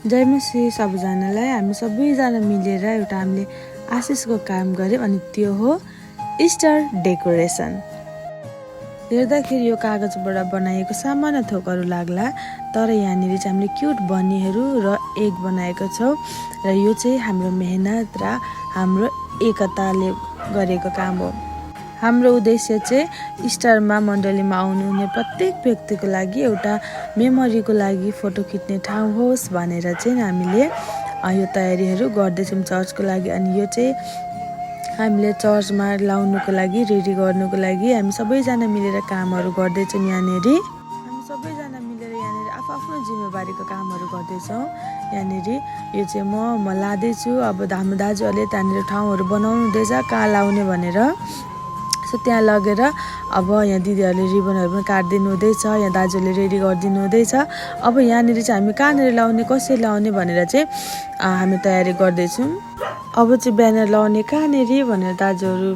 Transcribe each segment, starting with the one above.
जय मसी सबैजनालाई। हामी सबैजना मिलेर एउटा हामीले आशिषको काम गर्यौँ अनि त्यो हो इस्टर डेकोरेसन। हेर्दाखेरि यो कागजबाट बनाएको सामान्य थोकहरू लाग्ला, तर यहाँनिर चाहिँ हामीले क्युट बनीहरू र एग बनाएको छौँ र यो चाहिँ हाम्रो मेहनत र हाम्रो एकताले गरेको काम हो। हाम्रो उद्देश्य चाहिँ इस्टरमा मण्डलीमा आउनुहुने प्रत्येक व्यक्तिको लागि एउटा मेमोरीको लागि फोटो खिच्ने ठाउँ होस् भनेर चाहिँ हामीले यो तयारीहरू गर्दैछौँ चर्चको लागि। अनि यो चाहिँ हामीले चर्चमा लाउनुको लागि रेडी गर्नुको लागि हामी सबैजना मिलेर कामहरू गर्दैछौँ। यहाँनिर हामी सबैजना मिलेर यहाँनिर आफ्नो जिम्मेवारीको कामहरू गर्दैछौँ। यहाँनिर यो चाहिँ म लाँदैछु। अब हाम्रो दाजुहरूले त्यहाँनिर ठाउँहरू बनाउनु हुँदैछ कहाँ लाउने भनेर। सो त्यहाँ लगेर अब यहाँ दिदीहरूले रिबनहरू पनि काटिदिनु हुँदैछ, यहाँ दाजुले रेडी गरिदिनु हुँदैछ। अब यहाँनिर चाहिँ हामी कहाँनिर लाउने कसरी लाउने भनेर चाहिँ हामी तयारी गर्दैछौँ। अब चाहिँ ब्यानर लाउने कहाँनिर भनेर दाजुहरू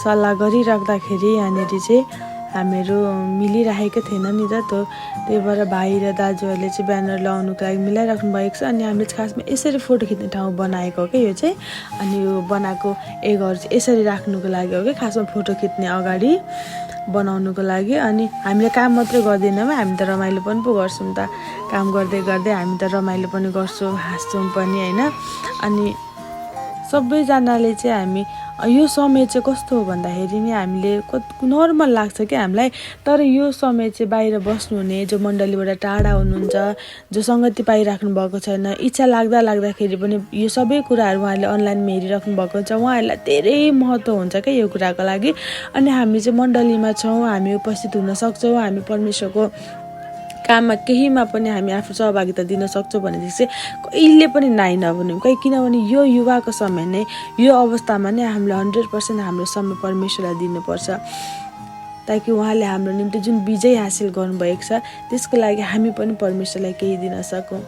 सल्लाह गरिराख्दाखेरि यहाँनिर चाहिँ हामीहरू मिलिरहेको थिएन नि त। त्यही भएर भाइ र दाजुहरूले चाहिँ ब्यानर लाउनुको लागि मिलाइराख्नु भएको छ। अनि हामीले खासमा यसरी फोटो खिच्ने ठाउँ बनाएको हो कि यो चाहिँ। अनि यो बनाएको एगहरू चाहिँ यसरी राख्नुको लागि हो कि खासमा फोटो खिच्ने अगाडि बनाउनुको लागि। अनि हामीले काम मात्रै गर्दैनौँ, हामी त रमाइलो पनि पो गर्छौँ त। काम गर्दै गर्दै हामी त रमाइलो पनि गर्छौँ, हाँस्छौँ पनि होइन। अनि सबैजनाले चाहिँ हामी यो समय चाहिँ कस्तो हो भन्दाखेरि नि हामीले नर्मल लाग्छ कि हामीलाई, तर यो समय चाहिँ बाहिर बस्नुहुने जो मण्डलीबाट टाढा हुनुहुन्छ, जो सङ्गति पाइराख्नु भएको छैन, इच्छा लाग्दाखेरि पनि यो सबै कुराहरू उहाँहरूले अनलाइनमा हेरिराख्नु भएको हुन्छ, उहाँहरूलाई धेरै महत्त्व हुन्छ क्या यो कुराको लागि। अनि हामी चाहिँ मण्डलीमा छौँ, हामी उपस्थित हुन सक्छौँ, हामी परमेश्वरको काममा केहीमा पनि हामी आफ्नो सहभागिता दिन सक्छौँ भनेदेखि चाहिँ कहिले पनि नाइ नभनौँ। किनभने यो युवाको समय नै, यो अवस्थामा नै हामीले 100% हाम्रो समय परमेश्वरलाई दिनुपर्छ, ताकि उहाँले हाम्रो निम्ति जुन विजय हासिल गर्नुभएको छ त्यसको लागि हामी पनि परमेश्वरलाई केही दिन सकौँ।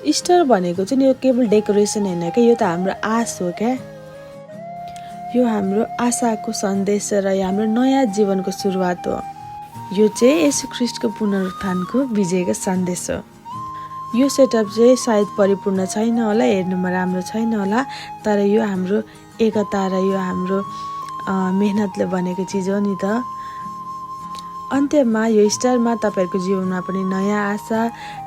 इस्टर भनेको चाहिँ यो केवल डेकोरेसन होइन क्या, यो त हाम्रो आश हो क्या। यो हाम्रो आशाको सन्देश र हाम्रो नयाँ जीवनको सुरुवात हो। यो चाहिँ येशू ख्रीष्टको पुनरुत्थानको विजयको सन्देश हो। यो सेटअप चाहिँ सायद परिपूर्ण छैन होला, हेर्नुमा राम्रो छैन होला, तर यो हाम्रो एकता र यो हाम्रो मेहनतले बनेको चिज हो नि त। अन्त्यमा यो इस्टरमा तपाईँहरूको जीवनमा पनि नयाँ आशा,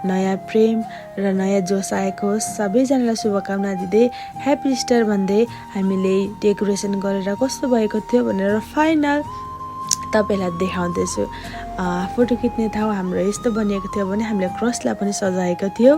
नयाँ प्रेम र नयाँ जोस आएको होस्। सबैजनालाई शुभकामना दिँदै ह्याप्पी इस्टर भन्दै हामीले डेकोरेसन गरेर कस्तो भएको थियो भनेर फाइनल तपाईँलाई देखाउँदैछु। फोटो खिच्ने ठाउँ हाम्रो यस्तो बनिएको थियो भने हामीले क्रसलाई पनि सजाएको थियो।